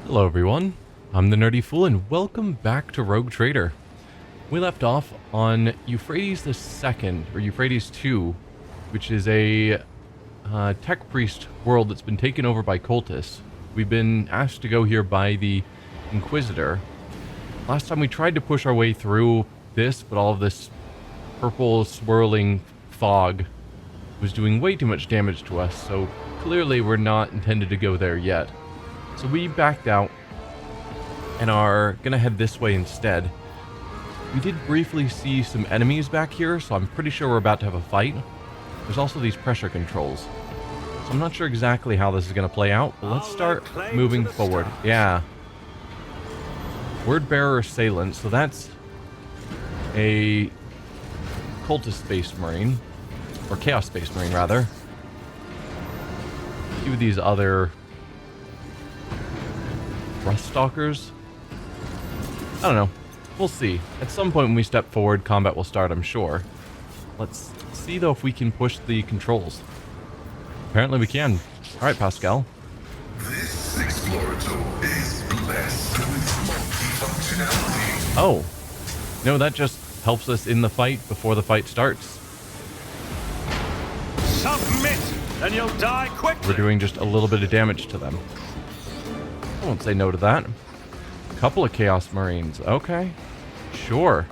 Hello everyone, I'm the Nerdy Fool and welcome back to Rogue Trader. We left off on Euphrates II, or Euphrates II, which is a tech priest world that's been taken over by cultists. We've been asked to go here by the Inquisitor. Last time we tried to push our way through this, but all of this purple swirling fog was doing way too much damage to us, so clearly we're not intended to go there yet. So we backed out and are gonna head this way instead. We did briefly see some enemies back here, so I'm pretty sure we're about to have a fight. There's also these pressure controls. So I'm not sure exactly how this is gonna play out, but let's start moving forward. Yeah. Word Bearer Assailant, so that's a cultist Space Marine, or Chaos Space Marine rather. A few of these other Rust Stalkers? I don't know. We'll see. At some point when we step forward, combat will start, I'm sure. Let's see, though, if we can push the controls. Apparently we can. Alright, Pascal. This explorator is blessed with multifunctionality. Oh. No, that just helps us in the fight before the fight starts. Submit, and you'll die quickly. We're doing just a little bit of damage to them. I won't say no to that. Couple of Chaos Marines. Okay. Sure.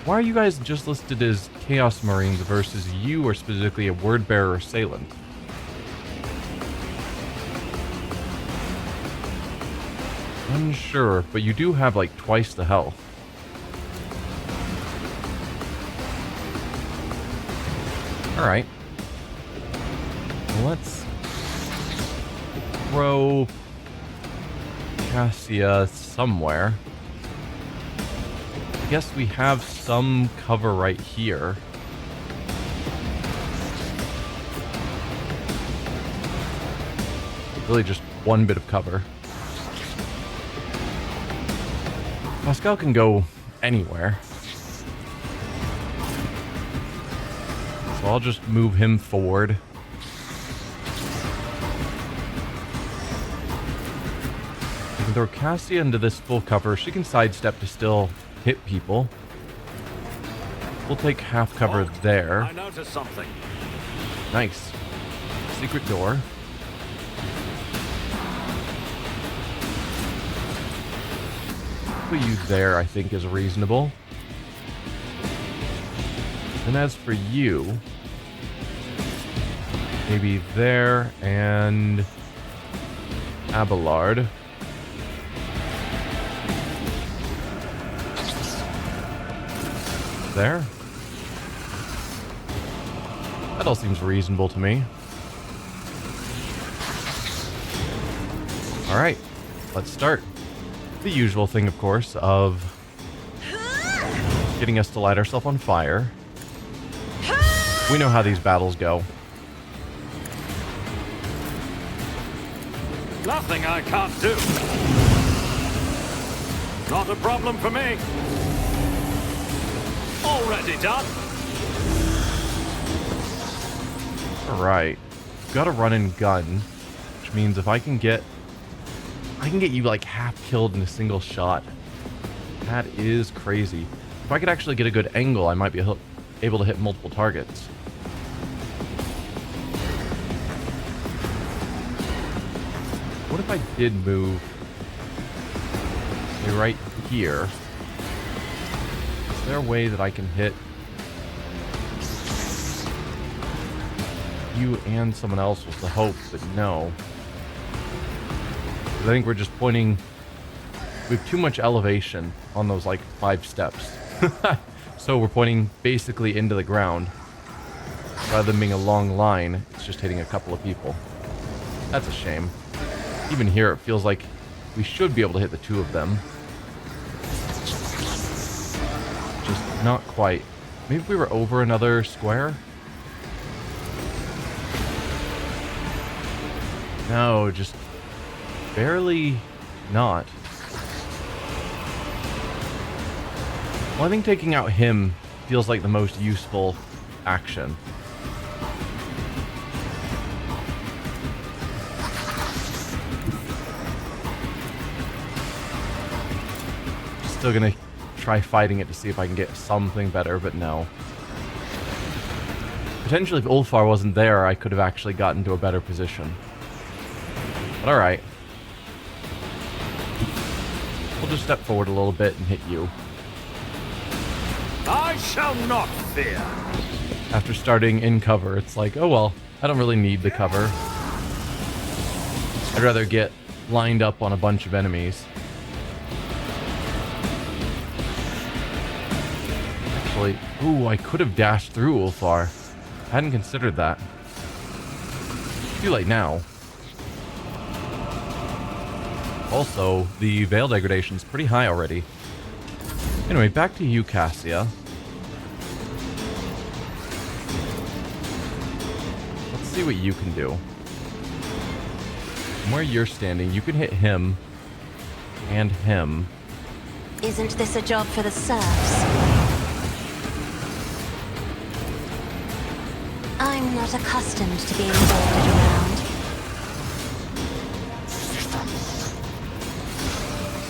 Why are you guys just listed as Chaos Marines versus you are specifically a Word Bearer Assailant? Unsure, but you do have like twice the health. Alright. Let's throw Cassia somewhere. I guess we have some cover right here. Really just one bit of cover. Pascal can go anywhere. So I'll just move him forward. Throw Cassia into this full cover. She can sidestep to still hit people. We'll take half cover there. I noticed something. Nice. Secret door. Put you there, I think, is reasonable. And as for you, maybe there and Abelard. There. That all seems reasonable to me. Alright, let's start. The usual thing, of course, of getting us to light ourselves on fire. We know how these battles go. Nothing I can't do. Not a problem for me. Already done. Alright. Got a run and gun, which means if I can get you like half killed in a single shot. That is crazy. If I could actually get a good angle, I might be able to hit multiple targets. What if I did move right here? Is there a way that I can hit you and someone else was the hope, but no. I think we're just pointing... We have too much elevation on those, like, 5 steps. So we're pointing basically into the ground. Rather than being a long line, it's just hitting a couple of people. That's a shame. Even here, it feels like we should be able to hit the 2 of them. Just not quite. Maybe if we were over another square? No, just barely not. Well, I think taking out him feels like the most useful action. still gonna try fighting it to see if I can get something better, but no. Potentially, if Ulfar wasn't there, I could have actually gotten to a better position. But alright. We'll just step forward a little bit and hit you. I shall not fear. After starting in cover, it's like, oh well, I don't really need the cover. I'd rather get lined up on a bunch of enemies. Actually, ooh, I could have dashed through Ulfar. I hadn't considered that. Too late now. Also, the veil degradation is pretty high already. Anyway, back to you, Cassia. Let's see what you can do. From where you're standing, you can hit him and him. Isn't this a job for the serfs? I'm not accustomed to being ordered around.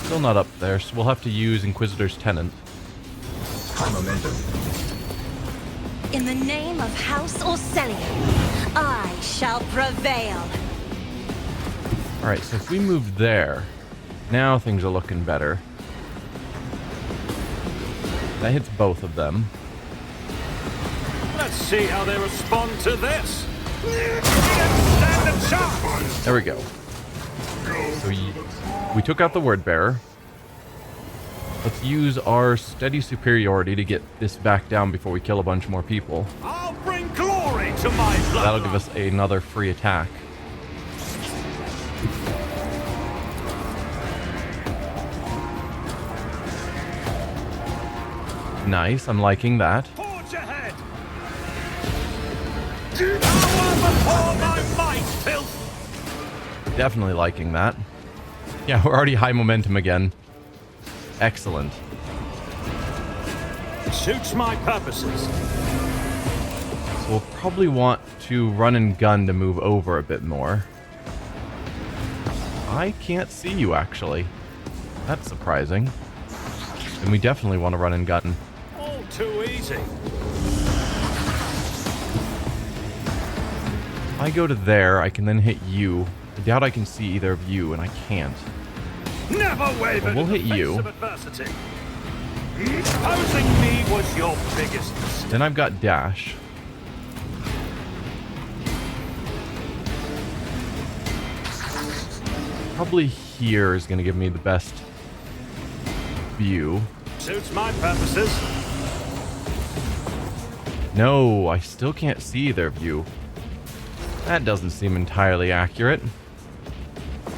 Still not up there, so we'll have to use Inquisitor's Tenant. High momentum. In the name of House Orcelian, I shall prevail. Alright, so if we move there, now things are looking better. That hits both of them. Let's see how they respond to this. Stand and charge. There we go. So we took out the Word Bearer. Let's use our steady superiority to get this back down before we kill a bunch more people. I'll bring glory to my blood. That'll give us another free attack. Nice, I'm liking that. Forge ahead. Power before my might, filth. Definitely liking that. Yeah, we're already high momentum again. Excellent. Suits my purposes. So we'll probably want to run and gun to move over a bit more. I can't see you, actually. That's surprising. And we definitely want to run and gun. All too easy. If I go to there, I can then hit you. I doubt I can see either of you, and I can't. Never wavered We'll in the hit face you. of adversity. Opposing me was your biggest mistake. Then I've got dash. Probably here is going to give me the best view. Suits my purposes. No, I still can't see either of you. That doesn't seem entirely accurate.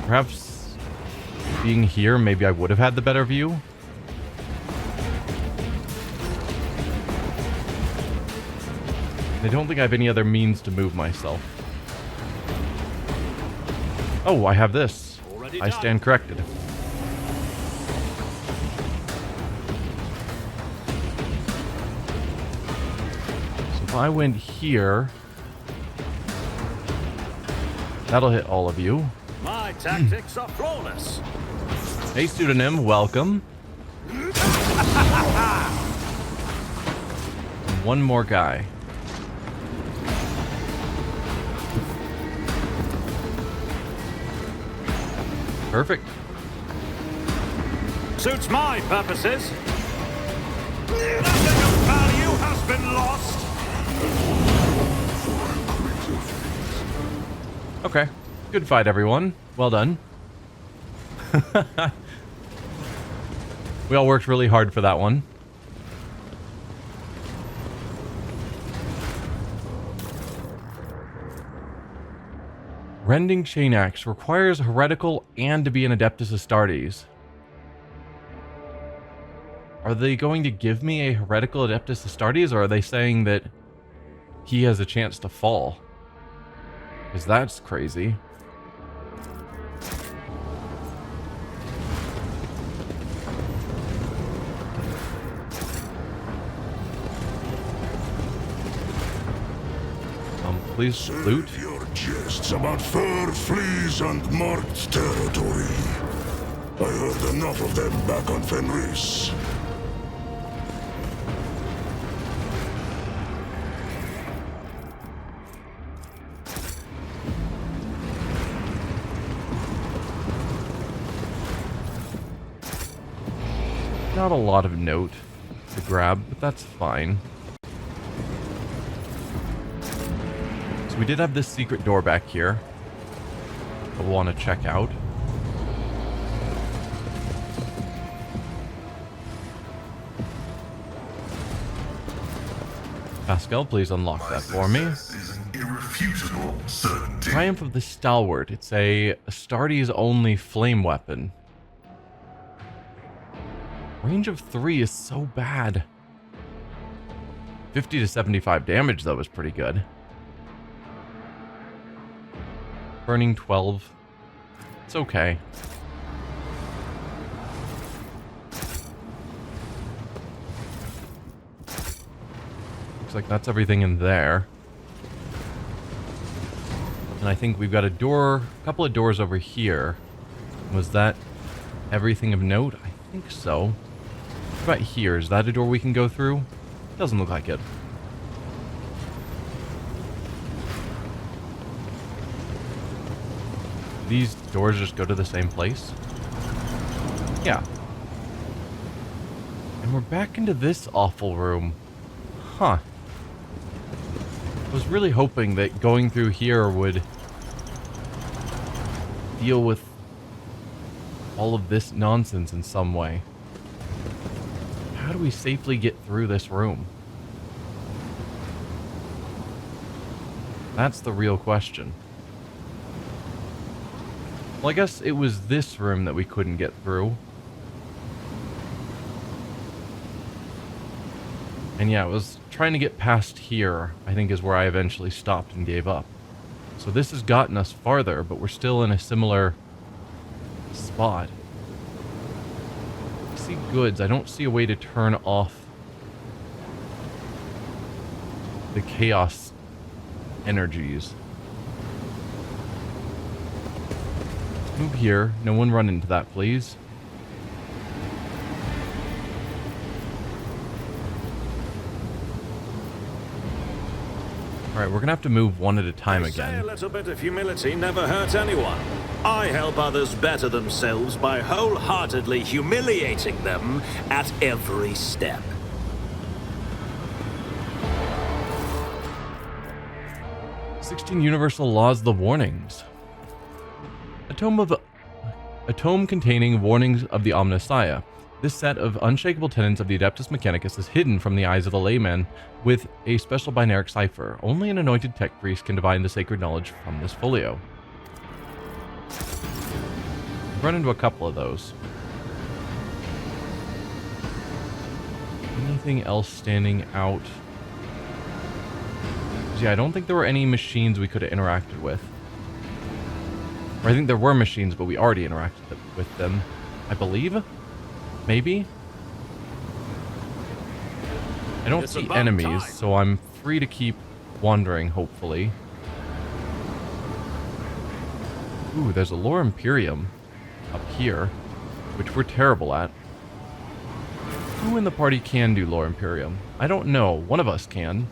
Perhaps being here, maybe I would have had the better view. I don't think I have any other means to move myself. Oh, I have this. Already I done. stand corrected. So if I went here, that'll hit all of you. My tactics are flawless. Hey, pseudonym, welcome. One more guy. Perfect. Suits my purposes. Nothing of value has been lost. Okay. Good fight, everyone. Well done. We all worked really hard for that one. Rending Chain Axe requires heretical and to be an Adeptus Astartes. Are they going to give me a heretical Adeptus Astartes, or are they saying that he has a chance to fall? Because that's crazy. Please loot. Your jests about fur, fleas, and marked territory. I heard enough of them back on Fenris. Not a lot of note to grab, but that's fine. So we did have this secret door back here that we'll want to check out. Pascal, please unlock that for me. Is an irrefutable certainty. Triumph of the Stalwart. It's a Astartes only flame weapon. Range of 3 is so bad. 50 to 75 damage, though, is pretty good. Burning 12. It's okay. Looks like that's everything in there. And I think we've got a door, a couple of doors over here. Was that everything of note? I think so. What about here? Is that a door we can go through? Doesn't look like it. These doors just go to the same place? Yeah. And we're back into this awful room. Huh. I was really hoping that going through here would deal with all of this nonsense in some way. How do we safely get through this room? That's the real question. Well, I guess it was this room that we couldn't get through. And yeah, it was trying to get past here, I think, is where I eventually stopped and gave up. So this has gotten us farther, but we're still in a similar spot. I see goods. I don't see a way to turn off the chaos energies. Let's move here. No one run into that, please. Alright, we're gonna have to move one at a time They say again. a little bit of humility never hurt anyone. I help others better themselves by wholeheartedly humiliating them at every step. "16 Universal Laws, the Warnings. A tome containing warnings of the Omnissiah. This set of unshakable tenets of the Adeptus Mechanicus is hidden from the eyes of the layman with a special binaric cipher. Only an anointed tech priest can divine the sacred knowledge from this folio." I've run into a couple of those. Anything else standing out? Yeah, I don't think there were any machines we could have interacted with. Or I think there were machines, but we already interacted with them, I believe. Maybe? I don't It's see about enemies, time. so I'm free to keep wandering, hopefully. Ooh, there's a lore Imperium up here, which we're terrible at. Who in the party can do lore Imperium? I don't know. One of us can.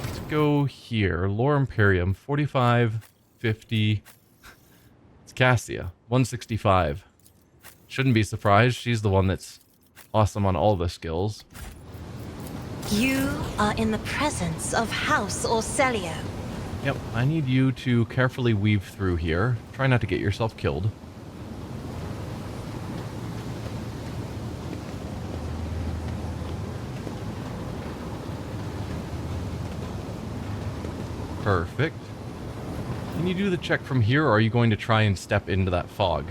Let's go here. Lore Imperium, 45, 50... Cassia, 165. Shouldn't be surprised. She's the one that's awesome on all the skills. You are in the presence of House Orcelio. Yep, I need you to carefully weave through here. Try not to get yourself killed. Perfect. Can you do the check from here, or are you going to try and step into that fog?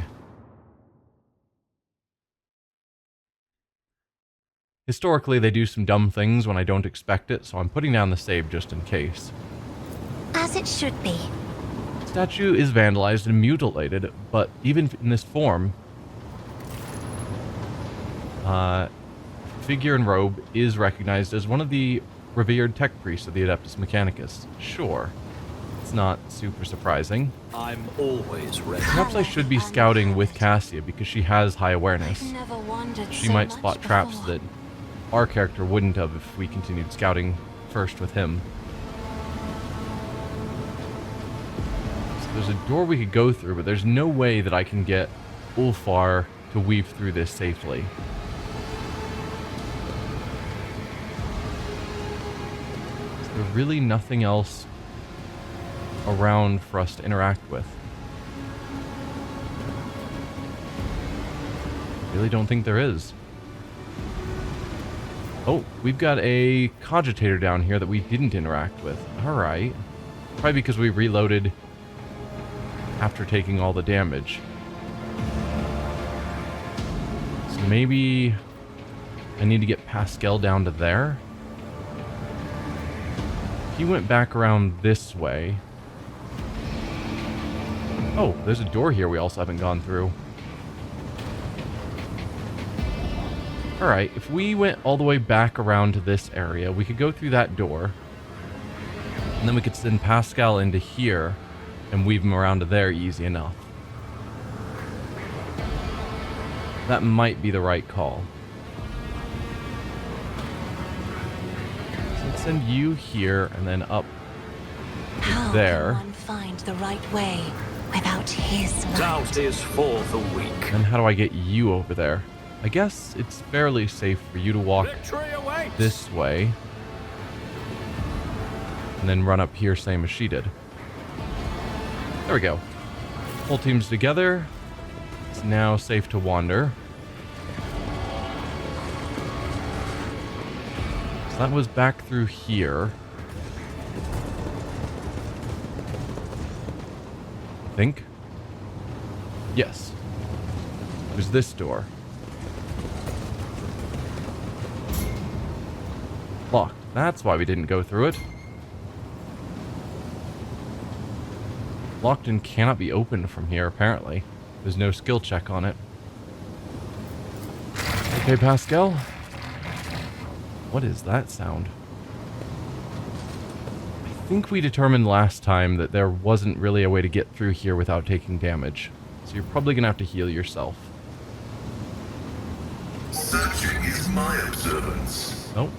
Historically, they do some dumb things when I don't expect it, so I'm putting down the save just in case. As it should be. Statue is vandalized and mutilated, but even in this form, figure and robe is recognized as one of the revered tech priests of the Adeptus Mechanicus. Sure. It's That's not super surprising. I'm always ready. Perhaps I should be scouting with Cassia because she has high awareness. I've never wandered She so might much spot traps before. that our character wouldn't have if we continued scouting first with him. So there's a door we could go through, but there's no way that I can get Ulfar to weave through this safely. Is there really nothing else around for us to interact with? Really don't think there is. Oh, we've got a cogitator down here that we didn't interact with. Alright. Probably because we reloaded after taking all the damage. So maybe I need to get Pascal down to there. He went back around this way. Oh, there's a door here we also haven't gone through. Alright, if we went all the way back around to this area, we could go through that door. And then we could send Pascal into here and weave him around to there easy enough. That might be the right call. So let's send you here and then up How there. can one find the right way without his right? Doubt is for the weak. Then how do I get you over there? I guess it's fairly safe for you to walk Victory awaits. this way. And then run up here same as she did. There we go. Whole team's together. It's now safe to wander. So that was back through here. I think. Yes. It was this door. Locked. That's why we didn't go through it. Locked and cannot be opened from here, apparently. There's no skill check on it. Okay, Pascal. What is that sound? I think we determined last time that there wasn't really a way to get through here without taking damage. So you're probably going to have to heal yourself. Searching is my observance. Nope.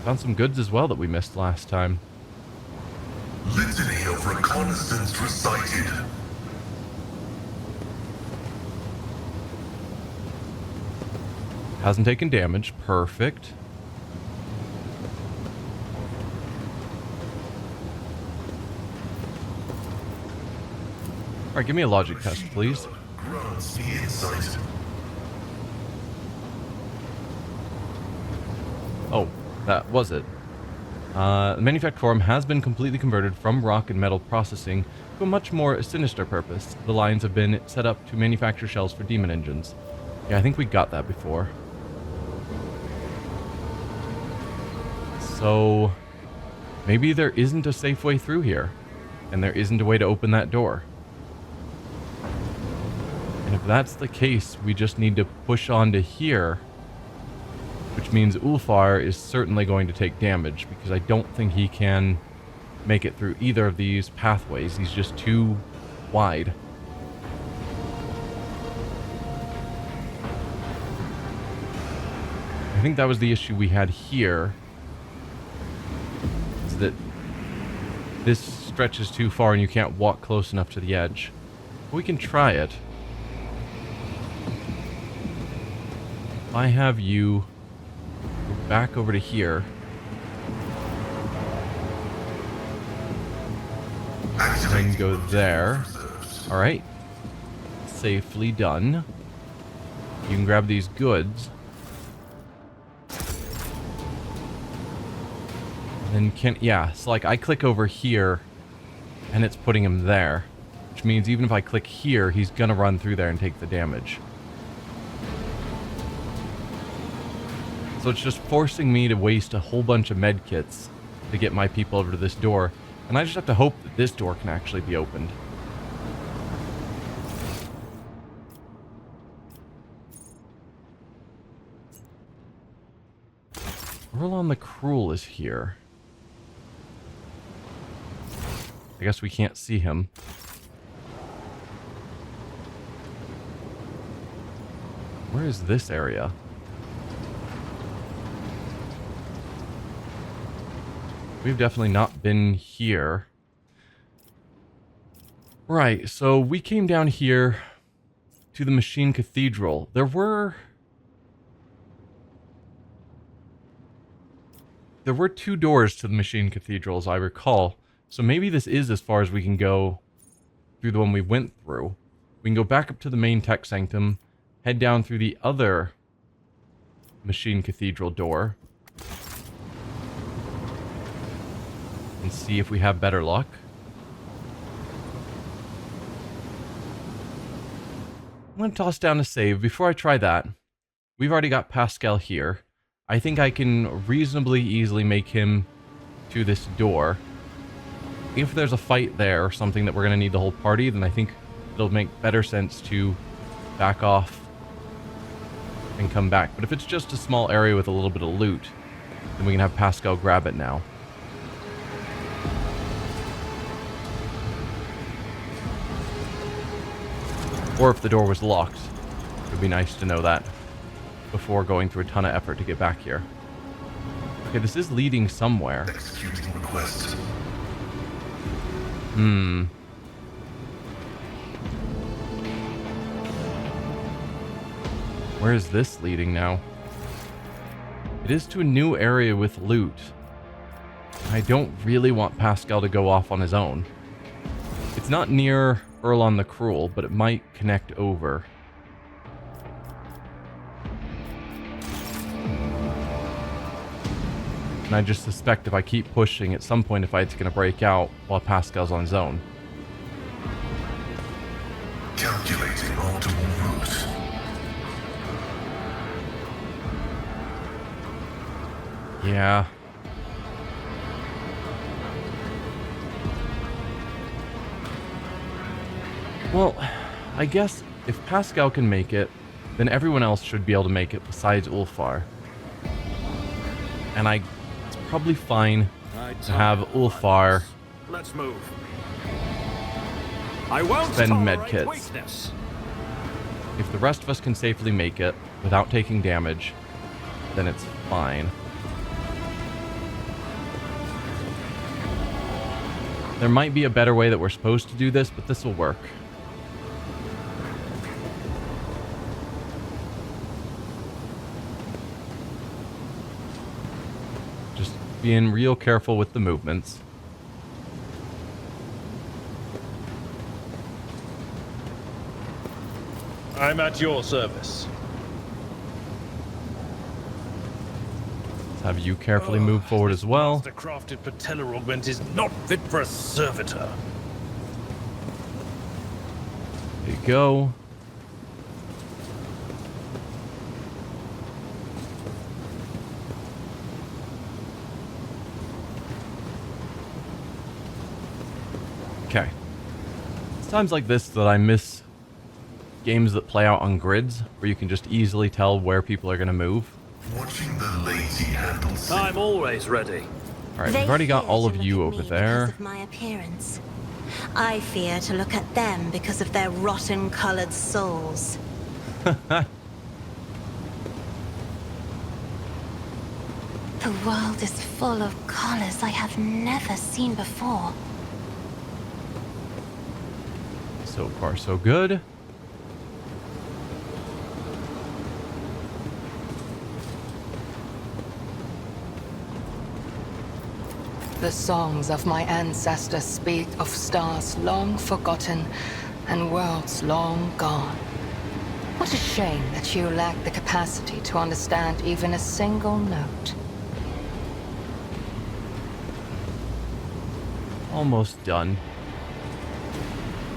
Found some goods as well that we missed last time. Litany of reconnaissance recited. Hasn't taken damage. Perfect. Alright, give me a logic test, please. Grants me insight. Oh, that was it. The manufactured form has been completely converted from rock and metal processing to a much more sinister purpose. The lines have been set up to manufacture shells for demon engines. Yeah, I think we got that before. So, maybe there isn't a safe way through here, and there isn't a way to open that door. And if that's the case, we just need to push on to here, which means Ulfar is certainly going to take damage, because I don't think he can make it through either of these pathways. He's just too wide. I think that was the issue we had here, is that this stretches too far and you can't walk close enough to the edge. We can try it. I have you go back over to here. And go there. Alright. Safely done. You can grab these goods. And yeah, so like I click over here and it's putting him there. Which means even if I click here, he's gonna run through there and take the damage. So it's just forcing me to waste a whole bunch of med kits to get my people over to this door. And I just have to hope that this door can actually be opened. Orlon the Cruel is here. I guess we can't see him. Where is this area? We've definitely not been here. Right, so we came down here to the Machine Cathedral. There were 2 doors to the Machine Cathedral, as I recall. So maybe this is as far as we can go through the one we went through. We can go back up to the main tech sanctum, head down through the other Machine Cathedral door, and see if we have better luck. I'm going to toss down a save. Before I try that, we've already got Pascal here. I think I can reasonably easily make him to this door. If there's a fight there or something that we're going to need the whole party, then I think it'll make better sense to back off and come back. But if it's just a small area with a little bit of loot, then we can have Pascal grab it now. Or if the door was locked, it would be nice to know that before going through a ton of effort to get back here. Okay, this is leading somewhere. Executing request. Where is this leading now? It is to a new area with loot. I don't really want Pascal to go off on his own. It's not near Erlon the Cruel, but it might connect over. And I just suspect if I keep pushing, at some point a fight's going to break out while Pascal's on his own. Calculating optimal route. Yeah. Well, I guess if Pascal can make it, then everyone else should be able to make it besides Ulfar. And it's probably fine to have Ulfar Let's move. I won't spend tolerate medkits. weakness. If the rest of us can safely make it without taking damage, then it's fine. There might be a better way that we're supposed to do this, but this will work. Just being real careful with the movements. I'm at your service. Let's have you carefully move forward as well. The crafted patella augment is not fit for a servitor. There you go. Okay. It's times like this that I miss games that play out on grids, where you can just easily tell where people are going to move. Watching the lazy handle I'm always ready. Alright, They we've already got fear all to of look you at over me because there. of my appearance. I fear to look at them because of their rotten-colored souls. The world is full of colors I have never seen before. So far, so good. The songs of my ancestors speak of stars long forgotten and worlds long gone. What a shame that you lack the capacity to understand even a single note. Almost done.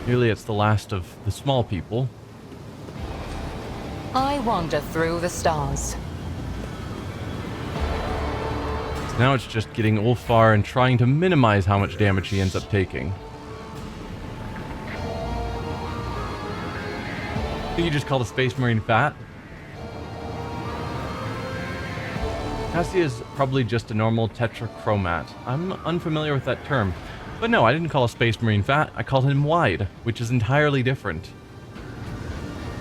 Really, it's the last of the small people. I wander through the stars. So now it's just getting Ulfar and trying to minimize how much damage he ends up taking. I think you just called a Space Marine fat. Cassie is probably just a normal tetrachromat. I'm unfamiliar with that term. But no, I didn't call a space marine fat. I called him wide, which is entirely different.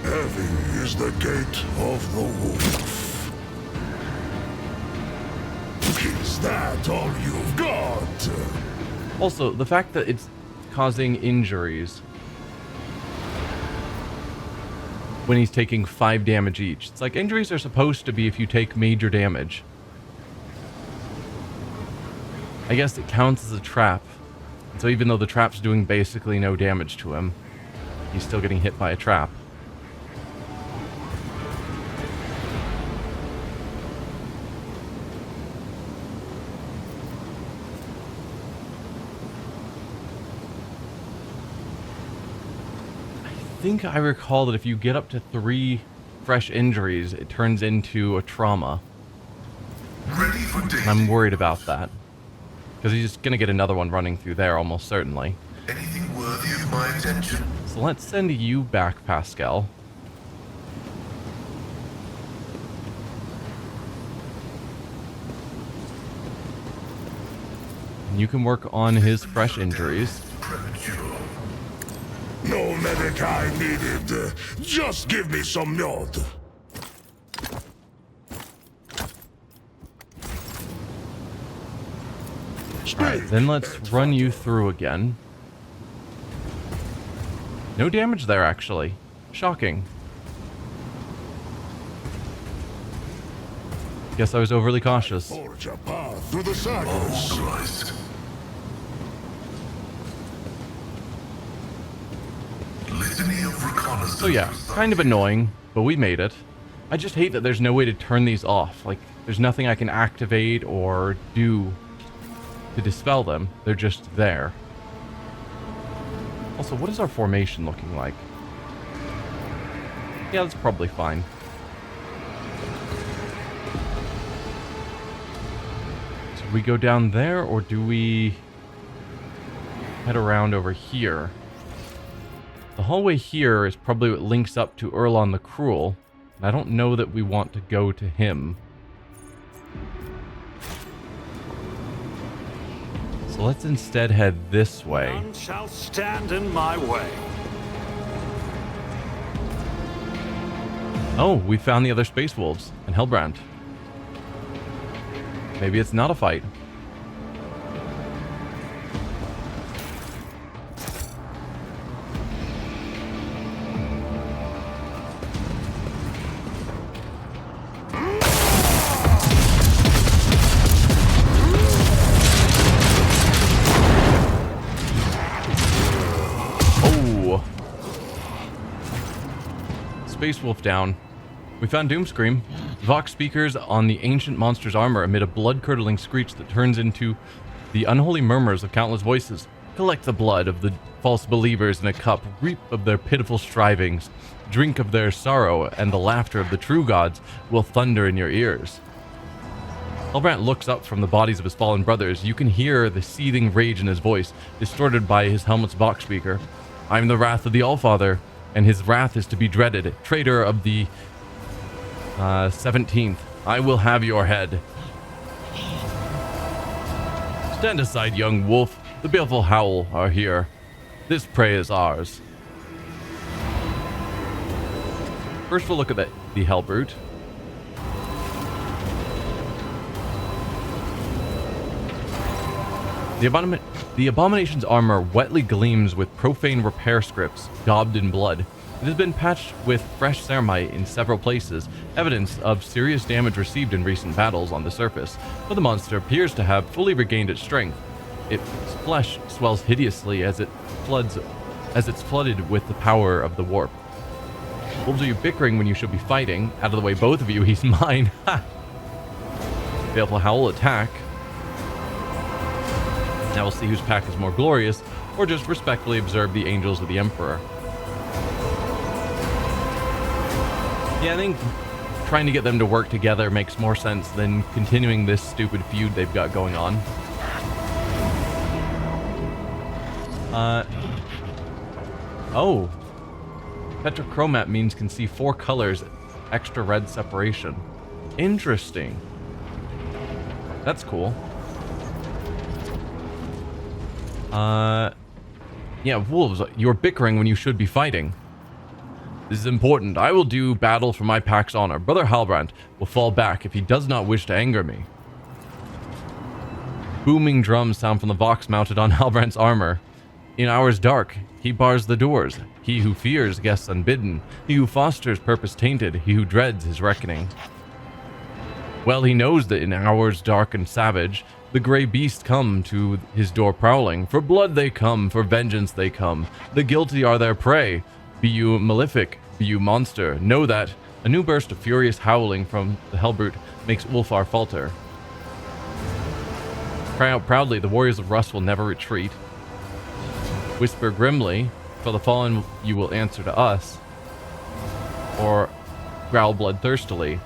Heavy is the gate of the wolf. Is that all you've got? Also, the fact that it's causing injuries when he's taking 5 damage each. It's like injuries are supposed to be if you take major damage. I guess it counts as a trap. So even though the trap's doing basically no damage to him, he's still getting hit by a trap. I think I recall that if you get up to 3 fresh injuries, it turns into a trauma. Ready for And dating. I'm worried about that. Because he's just going to get another one running through there, almost certainly. Anything worthy of my attention? So let's send you back, Pascal. And you can work on his fresh injuries. Premature. No medic I needed. Just give me some nod. Alright, then let's run you through again. No damage there, actually. Shocking. Guess I was overly cautious. Forge a path through the psykers. Authorized. Litany of reconnaissance. So yeah, kind of annoying, but we made it. I just hate that there's no way to turn these off. Like, there's nothing I can activate or do to dispel them. They're just there. Also, what is our formation looking like? Yeah, that's probably fine. So we go down there, or do we head around over here? The hallway here is probably what links up to Erlon the Cruel, and I don't know that we want to go to him. So let's instead head this way. None shall stand in my way. Oh, we found the other Space Wolves and Hellbrand. Maybe it's not a fight. Space Wolf down. We found Doomscream. Vox speakers on the ancient monster's armor emit a blood-curdling screech that turns into the unholy murmurs of countless voices. Collect the blood of the false believers in a cup, reap of their pitiful strivings, drink of their sorrow, and the laughter of the true gods will thunder in your ears. Hellbrand looks up from the bodies of his fallen brothers. You can hear the seething rage in his voice, distorted by his helmet's Vox speaker. I am the wrath of the Allfather, and his wrath is to be dreaded. Traitor of the 17th, I will have your head. Stand aside, young wolf. The baleful howl are here. This prey is ours. First we'll look at the Hellbrute. The abomination's armor wetly gleams with profane repair scripts, daubed in blood. It has been patched with fresh ceramite in several places, evidence of serious damage received in recent battles on the surface, but the monster appears to have fully regained its strength. Its flesh swells hideously as it's flooded with the power of the warp. Wolves, are you bickering when you should be fighting? Out of the way, both of you, he's mine. Ha! Baleful Howl attack. Now we'll see whose pack is more glorious, or just respectfully observe the angels of the Emperor. Yeah, I think trying to get them to work together makes more sense than continuing this stupid feud they've got going on. Oh. Petrochromat means can see 4 colors, extra red separation. Interesting. That's cool. Yeah, wolves, you're bickering when you should be fighting. This is important. I will do battle for my pack's honor. Brother Halbrand will fall back if he does not wish to anger me. Booming drums sound from the Vox mounted on Halbrand's armor. In hours dark, he bars the doors. He who fears guests unbidden. He who fosters purpose tainted. He who dreads his reckoning. Well, he knows that in hours dark and savage, the grey beasts come to his door prowling. For blood they come, for vengeance they come. The guilty are their prey. Be you malefic, be you monster, know that a new burst of furious howling from the Hellbrute makes Ulfar falter. Cry out proudly, the warriors of Rust will never retreat. Whisper grimly, for the fallen you will answer to us. Or growl bloodthirstily,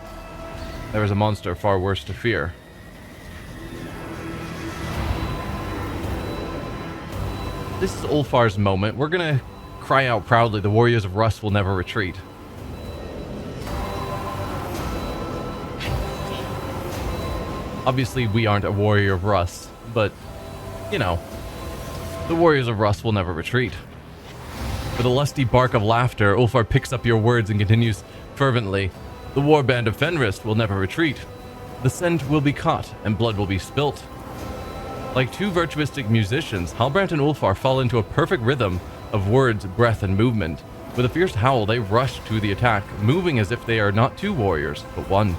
there is a monster far worse to fear. This is Ulfar's moment. We're gonna cry out proudly, the warriors of Rust will never retreat. Obviously, we aren't a warrior of Rust, but, you know, the warriors of Rust will never retreat. With a lusty bark of laughter, Ulfar picks up your words and continues fervently, the warband of Fenris will never retreat. The scent will be caught, and blood will be spilt. Like two virtuistic musicians, Halbrand and Ulfar fall into a perfect rhythm of words, breath, and movement. With a fierce howl, they rush to the attack, moving as if they are not two warriors, but one.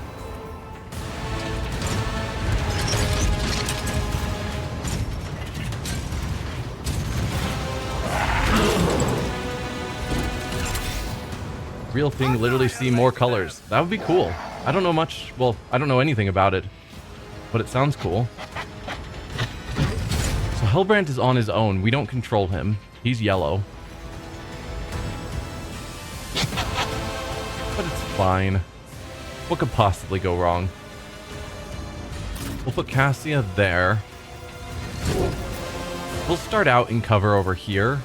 Real thing literally see more colors. That would be cool. I don't know much, well, I don't know anything about it, but it sounds cool. So Halbrand is on his own. We don't control him. He's yellow. But it's fine. What could possibly go wrong? We'll put Cassia there. We'll start out in cover over here.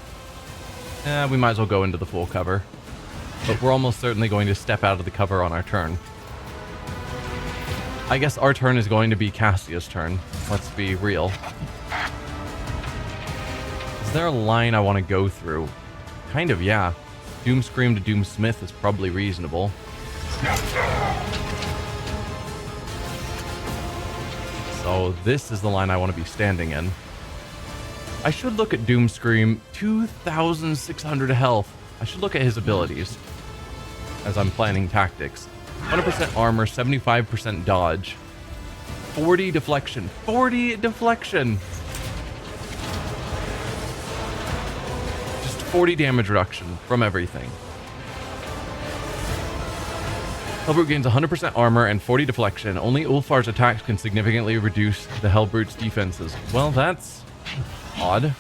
We might as well go into the full cover. But we're almost certainly going to step out of the cover on our turn. I guess our turn is going to be Cassia's turn. Let's be real. Is there a line I want to go through? Kind of, yeah. Doomscream to Doomsmith is probably reasonable. So this is the line I want to be standing in. I should look at Doomscream. 2,600 health. I should look at his abilities as I'm planning tactics. 100% armor, 75% dodge, 40 deflection. 40 deflection! Just 40 damage reduction from everything. Hellbrute gains 100% armor and 40 deflection. Only Ulfar's attacks can significantly reduce the Hellbrute's defenses. Well, that's odd.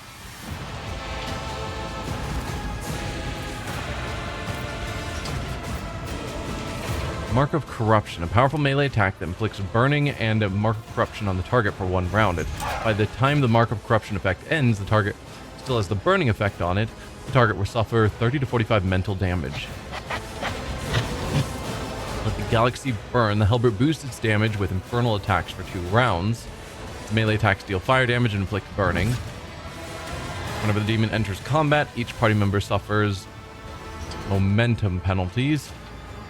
Mark of Corruption. A powerful melee attack that inflicts burning and a Mark of Corruption on the target for 1 round. By the time the Mark of Corruption effect ends, the target still has the burning effect on it. The target will suffer 30 to 45 mental damage. Let the galaxy burn. The Hellbrute boosts its damage with infernal attacks for 2 rounds. Melee attacks deal fire damage and inflict burning. Whenever the demon enters combat, each party member suffers momentum penalties.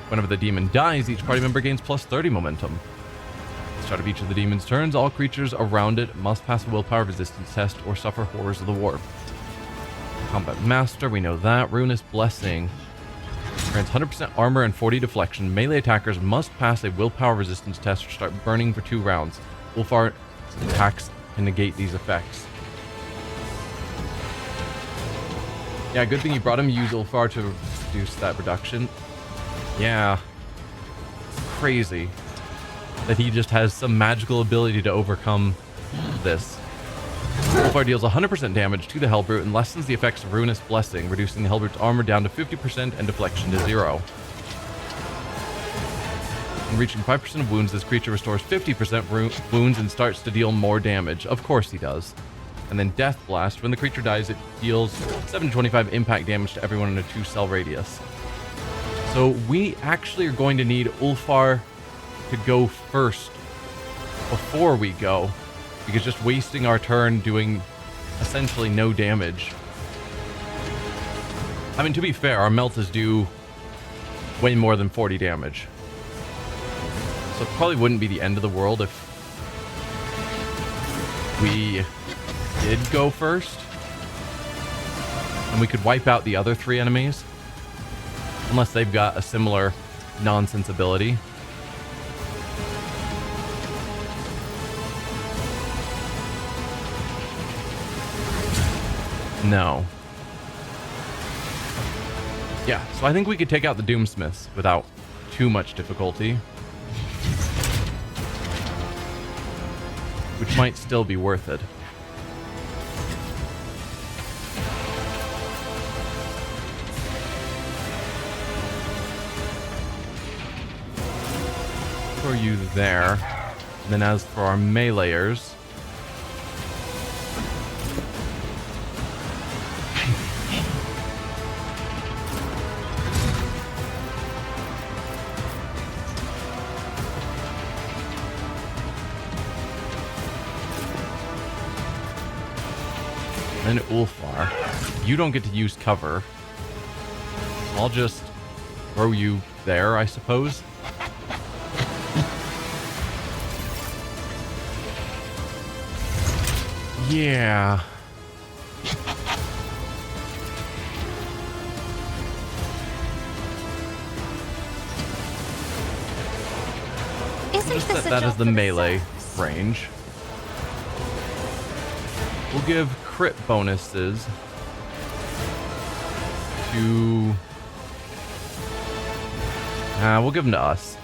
Whenever the demon dies, each party member gains plus 30 momentum. At the start of each of the demon's turns, all creatures around it must pass a willpower resistance test or suffer horrors of the warp. Combat Master, we know that. Ruinous Blessing. Grants 100% armor and 40 deflection. Melee attackers must pass a willpower resistance test or start burning for 2 rounds. Ulfar's attacks can negate these effects. Yeah, good thing you brought him. Use Ulfar to reduce that reduction. Yeah. Crazy that he just has some magical ability to overcome this. Ulfar deals 100% damage to the Hellbrute and lessens the effects of Ruinous Blessing, reducing the Hellbrute's armor down to 50% and deflection to 0. When reaching 5% of wounds, this creature restores 50% wounds and starts to deal more damage. Of course he does. And then Death Blast. When the creature dies, it deals 725 impact damage to everyone in a 2-cell radius. So we actually are going to need Ulfar to go first before we go, because just wasting our turn doing essentially no damage. I mean, to be fair, our meltas do way more than 40 damage. So it probably wouldn't be the end of the world if we did go first. And we could wipe out the other 3 enemies. Unless they've got a similar nonsense ability. No. Yeah, so I think we could take out the Doomsmiths without too much difficulty. Which might still be worth it. For you there. And then as for our meleeers, and Ulfar, you don't get to use cover. I'll just throw you there, I suppose. Yeah. Isn't Just this set a that job as the for melee Psykers? range. We'll give crit bonuses to... we'll give them to us.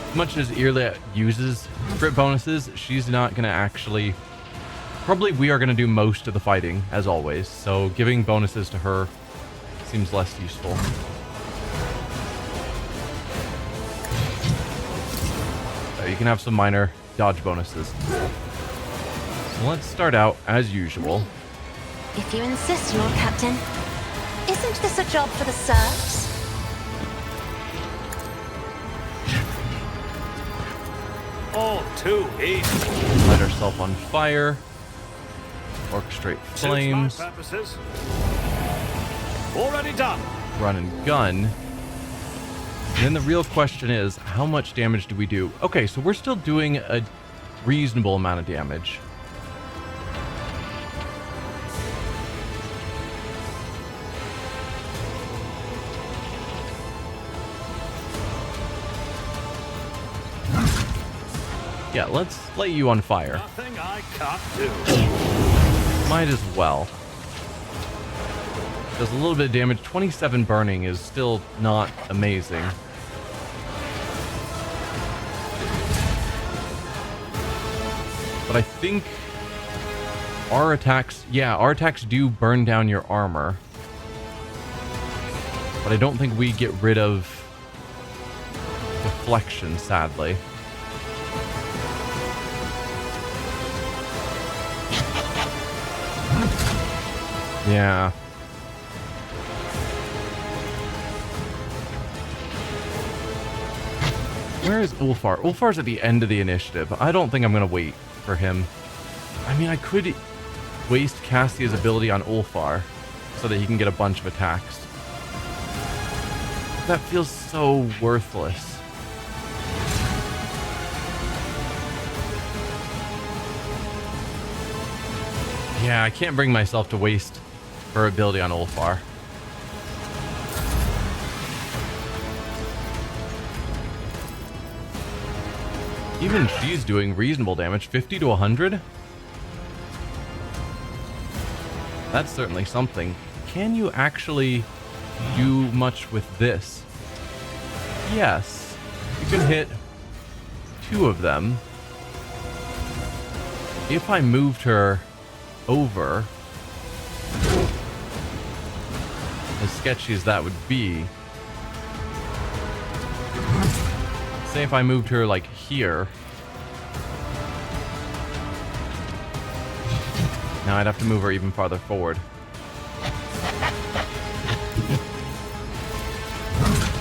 As much as Irlia uses crit bonuses, she's not going to actually... Probably we are going to do most of the fighting, as always, so giving bonuses to her seems less useful. So you can have some minor dodge bonuses. So let's start out as usual. If you insist, Lord Captain. Isn't this a job for the serfs? All too easy. Light herself on fire. Orchestrate flames. Suits my purposes. Already done. Run and gun. And then the real question is, how much damage do we do? Okay, so we're still doing a reasonable amount of damage. Yeah, let's light you on fire. Nothing I can't do. Might as well. Does a little bit of damage. 27 burning is still not amazing. But I think our attacks, yeah, our attacks do burn down your armor. But I don't think we get rid of deflection, sadly. Yeah. Where is Ulfar? Ulfar's at the end of the initiative. I don't think I'm going to wait for him. I mean, I could waste Cassia's ability on Ulfar so that he can get a bunch of attacks. That feels so worthless. Yeah, I can't bring myself to waste her ability on Ulfar. Even she's doing reasonable damage, 50 to 100? That's certainly something. Can you actually do much with this? Yes. You can hit 2 of them. If I moved her over, as sketchy as that would be, say if I moved her like here, now I'd have to move her even farther forward.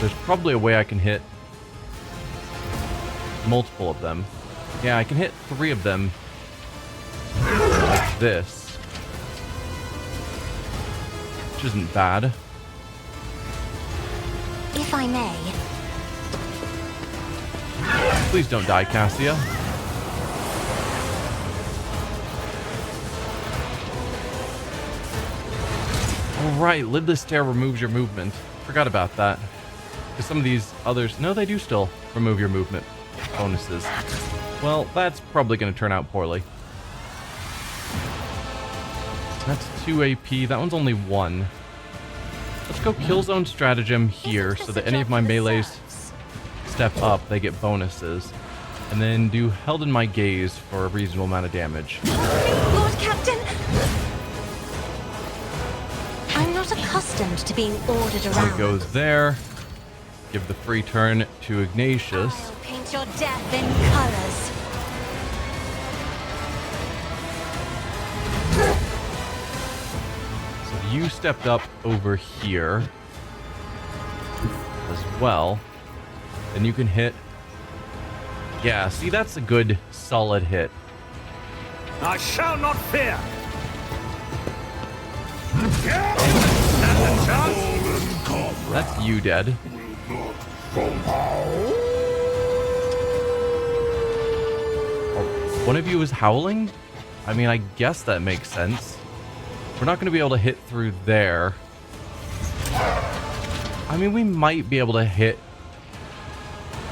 There's probably a way I can hit multiple of them. Yeah, I can hit 3 of them like this, which isn't bad. If I may. Please don't die, Cassia. Alright, lidless stare removes your movement. Forgot about that. Because some of these others... No, they do still remove your movement bonuses. Well, that's probably going to turn out poorly. That's 2 AP. That one's only 1. Let's go kill zone stratagem here so that any of my melees step up, they get bonuses. And then do held in my gaze for a reasonable amount of damage. Lord Captain! I'm not accustomed to being ordered And around. it goes there. Give the free turn to Ignatius. I'll paint your death in colors. So you stepped up over here as well. Then you can hit. Yeah, see, that's a good solid hit. I shall not fear. That's you dead. Oh, one of you is howling? I mean, I guess that makes sense. We're not going to be able to hit through there. I mean, we might be able to hit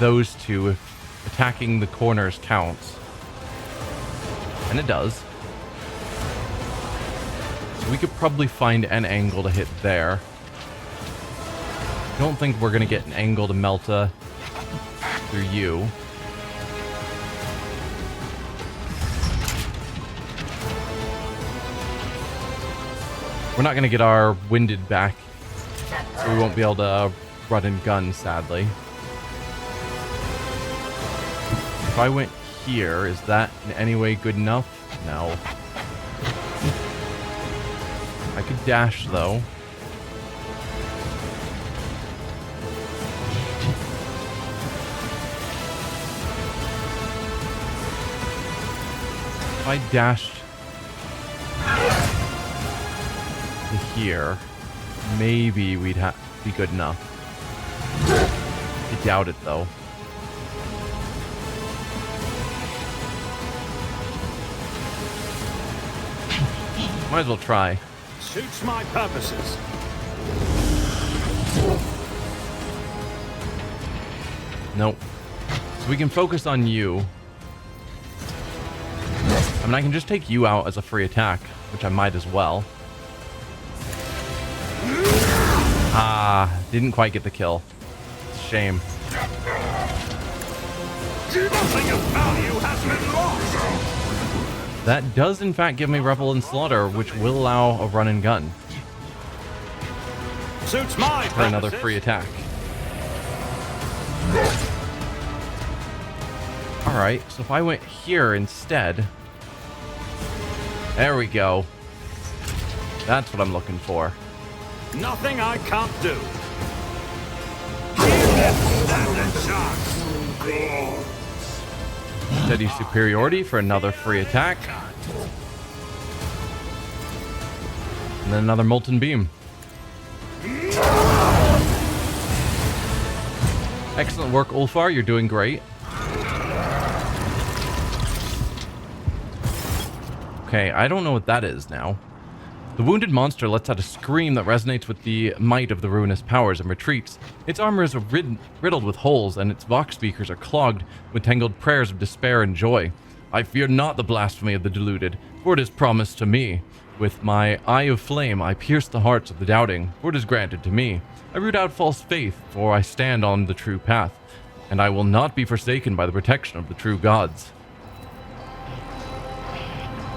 those two if attacking the corners counts. And it does. So we could probably find an angle to hit there. I don't think we're going to get an angle to Melta through you. We're not going to get our winded back, so we won't be able to run and gun, sadly. If I went here, is that in any way good enough? No. I could dash, though. If I dashed to here, maybe we'd be good enough. I doubt it, though. Might as well try. Suits my purposes. Nope. So we can focus on you. I mean, I can just take you out as a free attack, which I might as well. Ah, didn't quite get the kill. It's a shame. Nothing of value has been lost. That does, in fact, give me Revel and Slaughter, which will allow a run and gun Suits my for another purposes. free attack. Alright, so if I went here instead... There we go. That's what I'm looking for. Nothing I can't do. Stand a chance. Steady superiority for another free attack. And then another molten beam. Excellent work, Ulfar. You're doing great. Okay, I don't know what that is now. The wounded monster lets out a scream that resonates with the might of the ruinous powers and retreats. Its armor is riddled with holes, and its vox speakers are clogged with tangled prayers of despair and joy. I fear not the blasphemy of the deluded, for it is promised to me. With my eye of flame I pierce the hearts of the doubting, for it is granted to me. I root out false faith, for I stand on the true path, and I will not be forsaken by the protection of the true gods.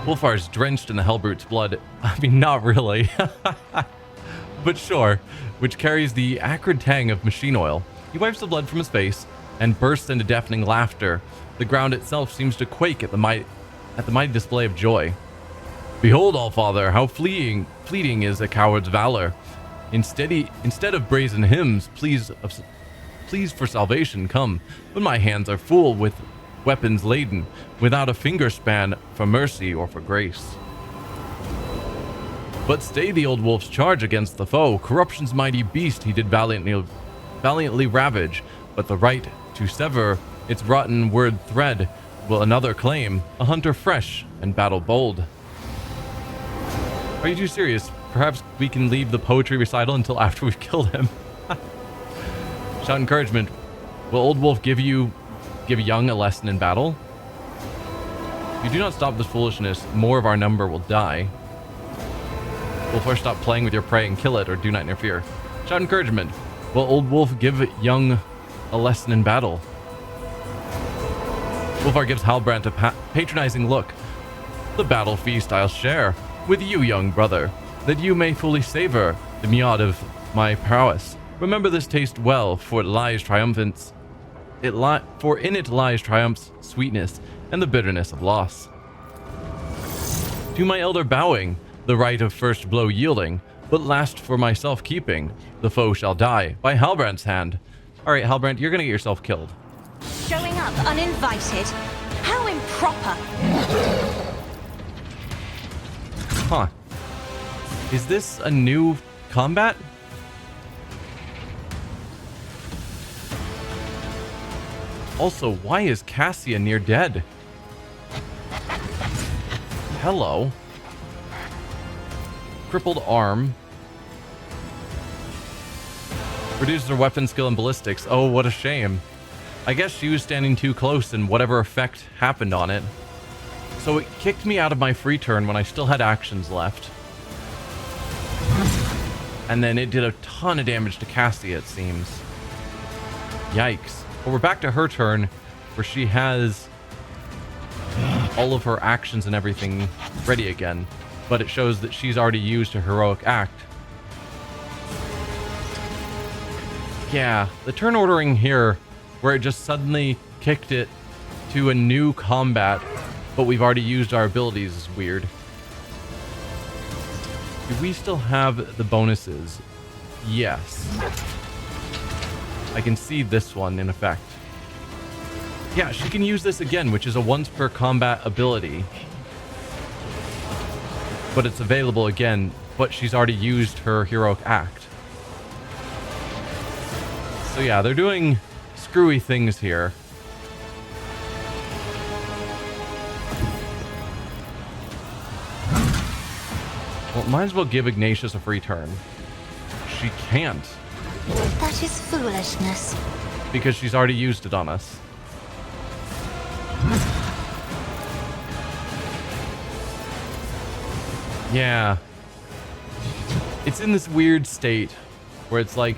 Wolfar is drenched in the Hellbrute's blood. I mean, not really. But sure, which carries the acrid tang of machine oil. He wipes the blood from his face and bursts into deafening laughter. The ground itself seems to quake at the mighty display of joy. Behold, Allfather, how fleeting is a coward's valor. Instead of brazen hymns, pleas pleas for salvation come, but my hands are full with weapons laden, without a finger span for mercy or for grace. But stay the old wolf's charge against the foe. Corruption's mighty beast he did valiantly ravage, but the right to sever its rotten word thread will another claim, a hunter fresh and battle bold. Are you too serious? Perhaps we can leave the poetry recital until after we've killed him. Shout encouragement. Will old wolf give young a lesson in battle? If you do not stop this foolishness, more of our number will die. Will first stop playing with your prey and kill it, or do not interfere. Shout encouragement. Will old wolf give young a lesson in battle? Wolfar gives Halbrand a patronizing look. The battle feast I'll share with you, young brother, that you may fully savor the mead of my prowess. Remember this taste well, for it lies triumphance. For in it lies triumph's sweetness and the bitterness of loss. To my elder bowing, the right of first blow yielding, but last for myself keeping, the foe shall die by Halbrand's hand. All right, Halbrand, you're gonna get yourself killed. Showing up uninvited? How improper! Huh. Is this a new combat? Also, why is Cassia near dead? Hello. Crippled arm. Reduces her weapon skill and ballistics. Oh, what a shame. I guess she was standing too close and whatever effect happened on it. So it kicked me out of my free turn when I still had actions left. And then it did a ton of damage to Cassia, it seems. Yikes. But we're back to her turn, where she has all of her actions and everything ready again. But it shows that she's already used a heroic act. Yeah, the turn ordering here, where it just suddenly kicked it to a new combat, but we've already used our abilities, is weird. Do we still have the bonuses? Yes. I can see this one in effect. Yeah, she can use this again, which is a once per combat ability. But it's available again, but she's already used her heroic act. So yeah, they're doing screwy things here. Well, might as well give Ignatius a free turn. She can't. That is foolishness. Because she's already used it on us. Yeah. It's in this weird state where it's like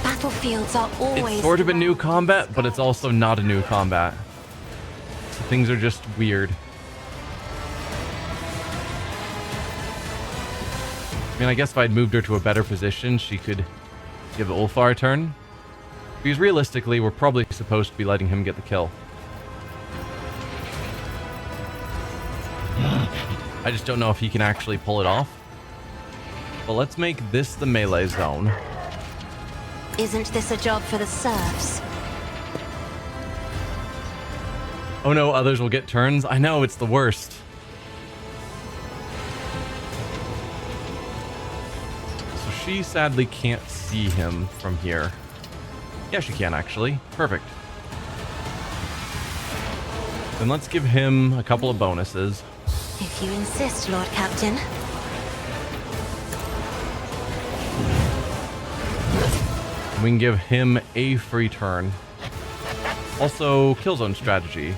Battlefields are always... it's sort of a new combat, but it's also not a new combat. So things are just weird. I mean, I guess if I'd moved her to a better position, she could give Ulfar a turn. Because realistically, we're probably supposed to be letting him get the kill. I just don't know if he can actually pull it off. But let's make this the melee zone. Isn't this a job for the serfs? Oh no, others will get turns. I know, it's the worst. So she sadly can't see him from here. Yeah, she can actually. Perfect. Then let's give him a couple of bonuses. If you insist, Lord Captain. We can give him a free turn. Also, kill zone strategy.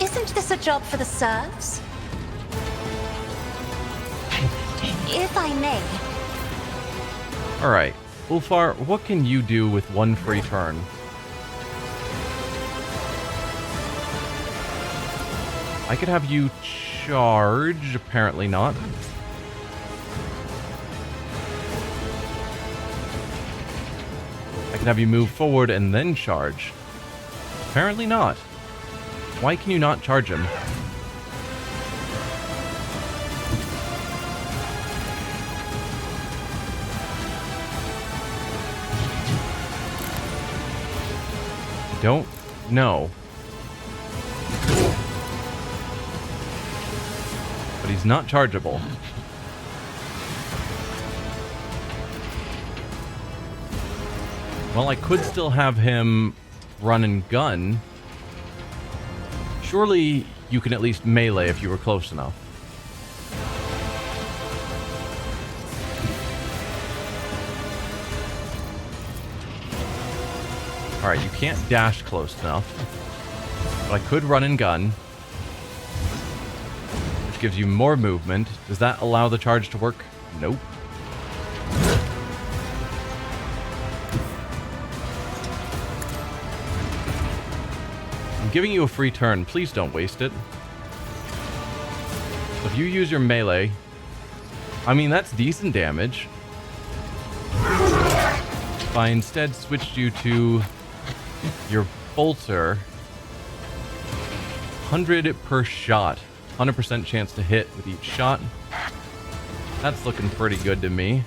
Isn't this a job for the serfs? If I may. Alright. Ulfar, what can you do with one free turn? I could have you charge. Apparently not. I can have you move forward and then charge. Apparently not. Why can you not charge him? don't know. But he's not chargeable. Well, I could still have him run and gun. Surely you can at least melee if you were close enough. Alright, you can't dash close enough. But I could run and gun, which gives you more movement. Does that allow the charge to work? Nope. I'm giving you a free turn. Please don't waste it. So if you use your melee, I mean, that's decent damage. If I instead switched you to your bolter, 100 per shot, 100% chance to hit with each shot. That's looking pretty good to me.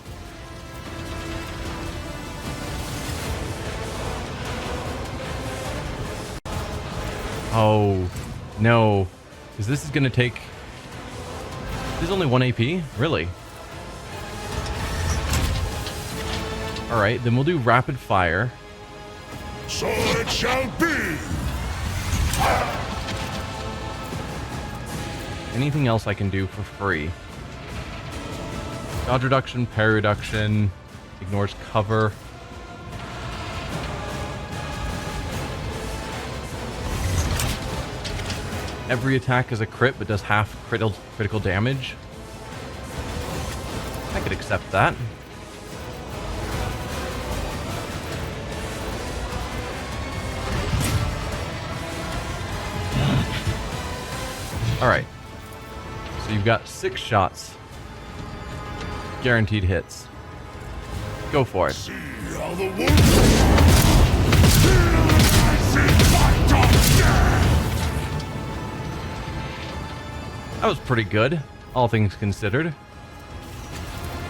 Oh no, because this is going to take... This is only 1 AP? Really? Alright, then we'll do rapid fire. So it shall be. Anything else I can do for free? Dodge reduction, parry reduction, ignores cover. Every attack is a crit, but does half critical damage. I could accept that. Alright. So you've got 6 shots. Guaranteed hits. Go for it. See how the wolf. I see fight of death. That was pretty good, all things considered.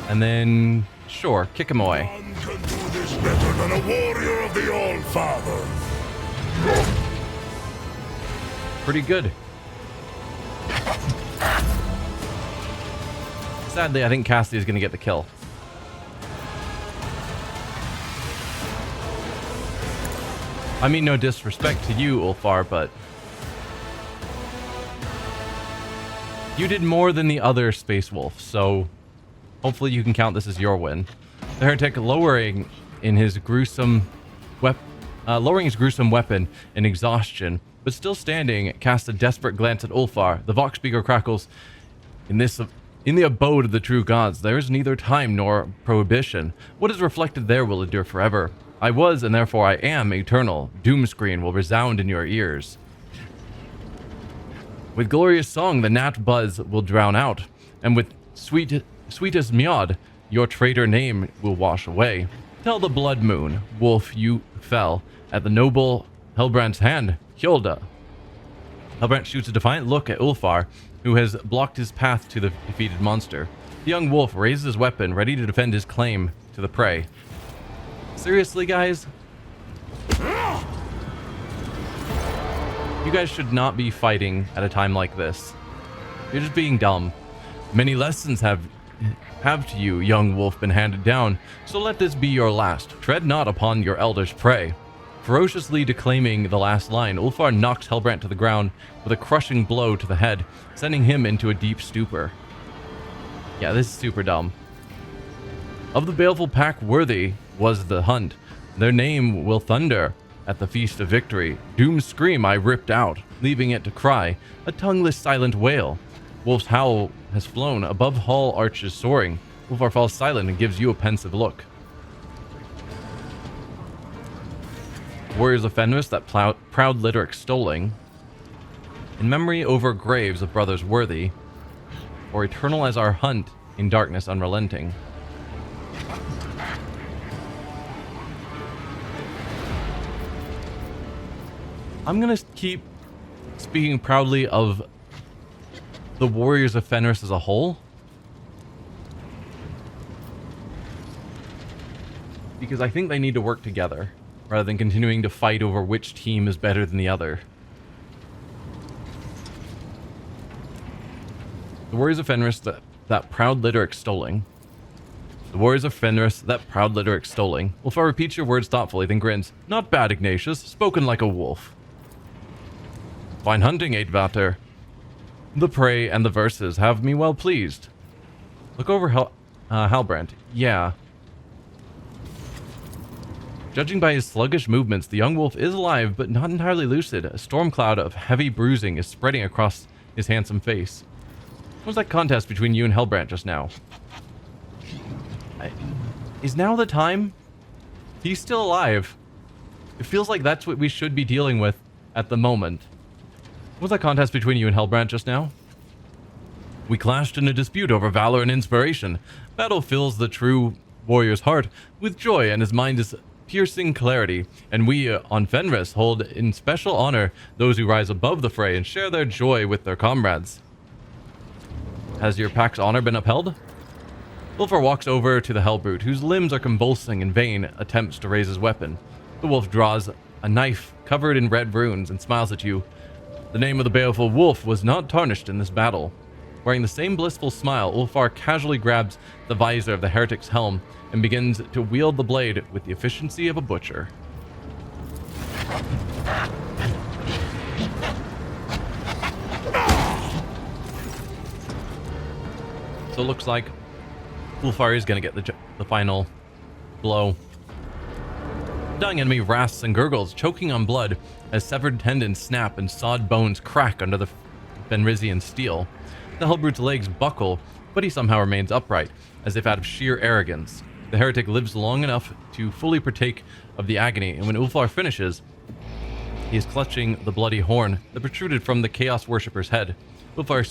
And then, sure, kick him away. None can do this better than a warrior of the All-Father. Pretty good. Sadly, I think Cassidy is going to get the kill. I mean, no disrespect to you, Ulfar, but you did more than the other Space Wolf, so hopefully you can count this as your win. The heretic lowering his gruesome weapon in exhaustion, but still standing, casts a desperate glance at Ulfar. The Vox speaker crackles. In the abode of the true gods, there is neither time nor prohibition. What is reflected there will endure forever. I was, and therefore I am, eternal. Doomscream will resound in your ears. With glorious song, the gnat buzz will drown out, and with sweetest meod, your traitor name will wash away. Tell the blood moon, wolf, you fell at the noble Helbrand's hand, Hjolda. Helbrand shoots a defiant look at Ulfar, who has blocked his path to the defeated monster. The young wolf raises his weapon, ready to defend his claim to the prey. Seriously, guys? You guys should not be fighting at a time like this. You're just being dumb. Many lessons have to you, young wolf, been handed down, so let this be your last. Tread not upon your elder's prey. Ferociously declaiming the last line, Ulfar knocks Helbrand to the ground with a crushing blow to the head, sending him into a deep stupor. Yeah, this is super dumb. Of the baleful pack worthy was the hunt. Their name will thunder at the feast of victory. Doomscream I ripped out, leaving it to cry, a tongueless silent wail. Wolf's howl has flown, above hall arches soaring. Ulfar falls silent and gives you a pensive look. Warriors of Fenris, that proud litter extolling, in memory over graves of brothers worthy, or eternal as our hunt in darkness unrelenting. I'm gonna keep speaking proudly of the Warriors of Fenris as a whole, because I think they need to work together. rather than continuing to fight over which team is better than the other. The warriors of Fenris, that proud litter extolling. The warriors of Fenris, that proud litter extolling. Ulfar repeats your words thoughtfully, then grins. Not bad, Ignatius. Spoken like a wolf. Fine hunting, Eidvater. The prey and the verses have me well pleased. Look over Halbrand. Yeah. Judging by his sluggish movements, the young wolf is alive, but not entirely lucid. A storm cloud of heavy bruising is spreading across his handsome face. What was that contest between you and Halbrand just now? Is now the time? He's still alive. It feels like that's what we should be dealing with at the moment. What was that contest between you and Halbrand just now? We clashed in a dispute over valor and inspiration. Battle fills the true warrior's heart with joy, and his mind is piercing clarity. And we on Fenris hold in special honor those who rise above the fray and share their joy with their comrades. Has your pack's honor been upheld? Ulfar walks over to the Hellbrute, whose limbs are convulsing in vain attempts to raise his weapon. The wolf draws a knife covered in red runes and smiles at you. The name of the baleful wolf was not tarnished in this battle. Wearing the same blissful smile, Ulfar casually grabs the visor of the heretic's helm and begins to wield the blade with the efficiency of a butcher. So it looks like Ulfar is going to get the final blow. The dying enemy rasps and gurgles, choking on blood as severed tendons snap and sawed bones crack under the Fenrisian steel. The Hellbrute's legs buckle, but he somehow remains upright, as if out of sheer arrogance. The heretic lives long enough to fully partake of the agony, and when Ulfar finishes, he is clutching the bloody horn that protruded from the Chaos Worshipper's head. Ulfar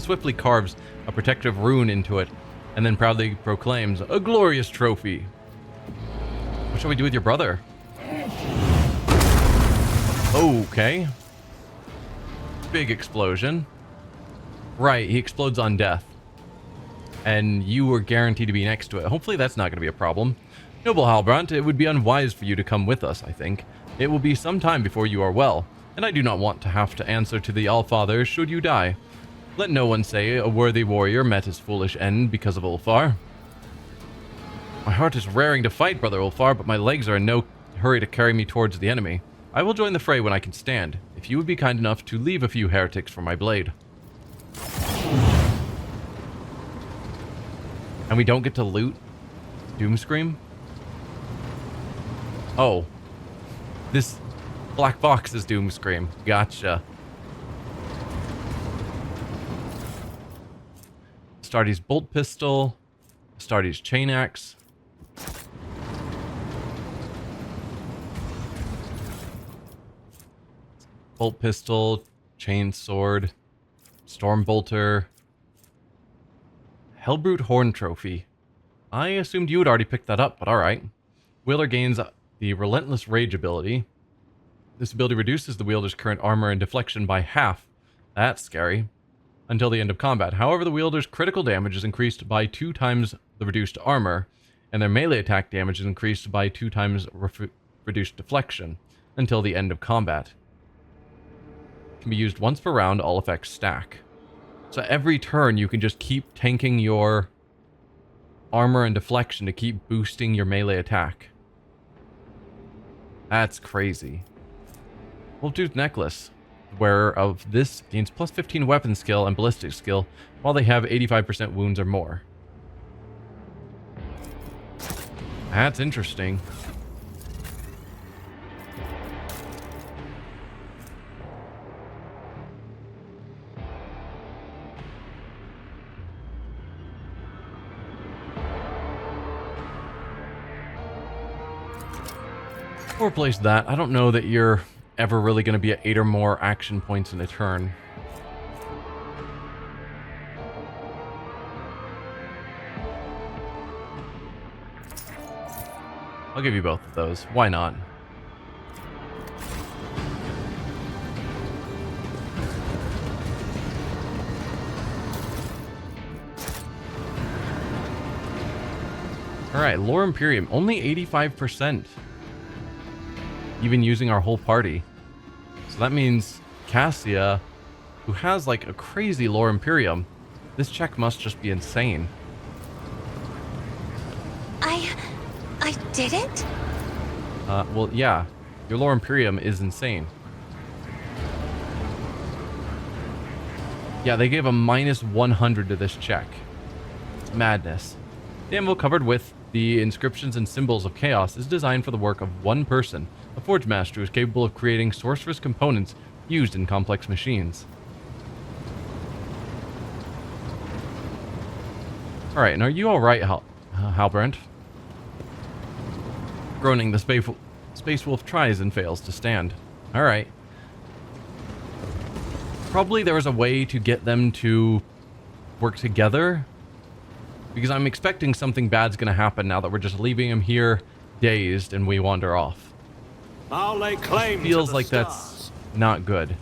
swiftly carves a protective rune into it, and then proudly proclaims, "A glorious trophy." What shall we do with your brother? Okay. Big explosion. Right, he explodes on death. And you were guaranteed to be next to it. Hopefully that's not going to be a problem. Noble Halbrand, it would be unwise for you to come with us, I think. It will be some time before you are well, and I do not want to have to answer to the Allfather should you die. Let no one say a worthy warrior met his foolish end because of Ulfar. My heart is raring to fight, Brother Ulfar, but my legs are in no hurry to carry me towards the enemy. I will join the fray when I can stand, if you would be kind enough to leave a few heretics for my blade. And we don't get to loot Doomscream? Oh. This black box is Doomscream. Gotcha. Astartes bolt pistol. Astartes chain axe. Bolt pistol. Chain sword. Storm bolter. Hellbrute horn trophy. I assumed you had already picked that up, but alright. Wielder gains the relentless rage ability. This ability reduces the wielder's current armor and deflection by half. That's scary. Until the end of combat. However, the wielder's critical damage is increased by 2 times the reduced armor, and their melee attack damage is increased by 2 times reduced deflection until the end of combat. It can be used once per round, all effects stack. So every turn you can just keep tanking your armor and deflection to keep boosting your melee attack. That's crazy. Wolftooth necklace. The wearer of this gains plus 15 weapon skill and ballistic skill while they have 85% wounds or more. That's interesting. Or replace that. I don't know that you're ever really going to be at 8 or more action points in a turn. I'll give you both of those. Why not? Alright, Lore Imperium. Only 85%. even using our whole party. So that means Cassia, who has like a crazy lore Imperium, this check must just be insane. I did it? Well, yeah, your lore Imperium is insane. Yeah, they gave a minus 100 to this check. It's madness. The anvil covered with the inscriptions and symbols of chaos is designed for the work of one person, a forge master who is capable of creating sorcerous components used in complex machines. Alright, and are you alright, Halbrand? Groaning, the space wolf tries and fails to stand. Alright. Probably there was a way to get them to work together, because I'm expecting something bad's going to happen now that we're just leaving him here dazed and we wander off. I'll lay claim Feels to the like stars. that's not good.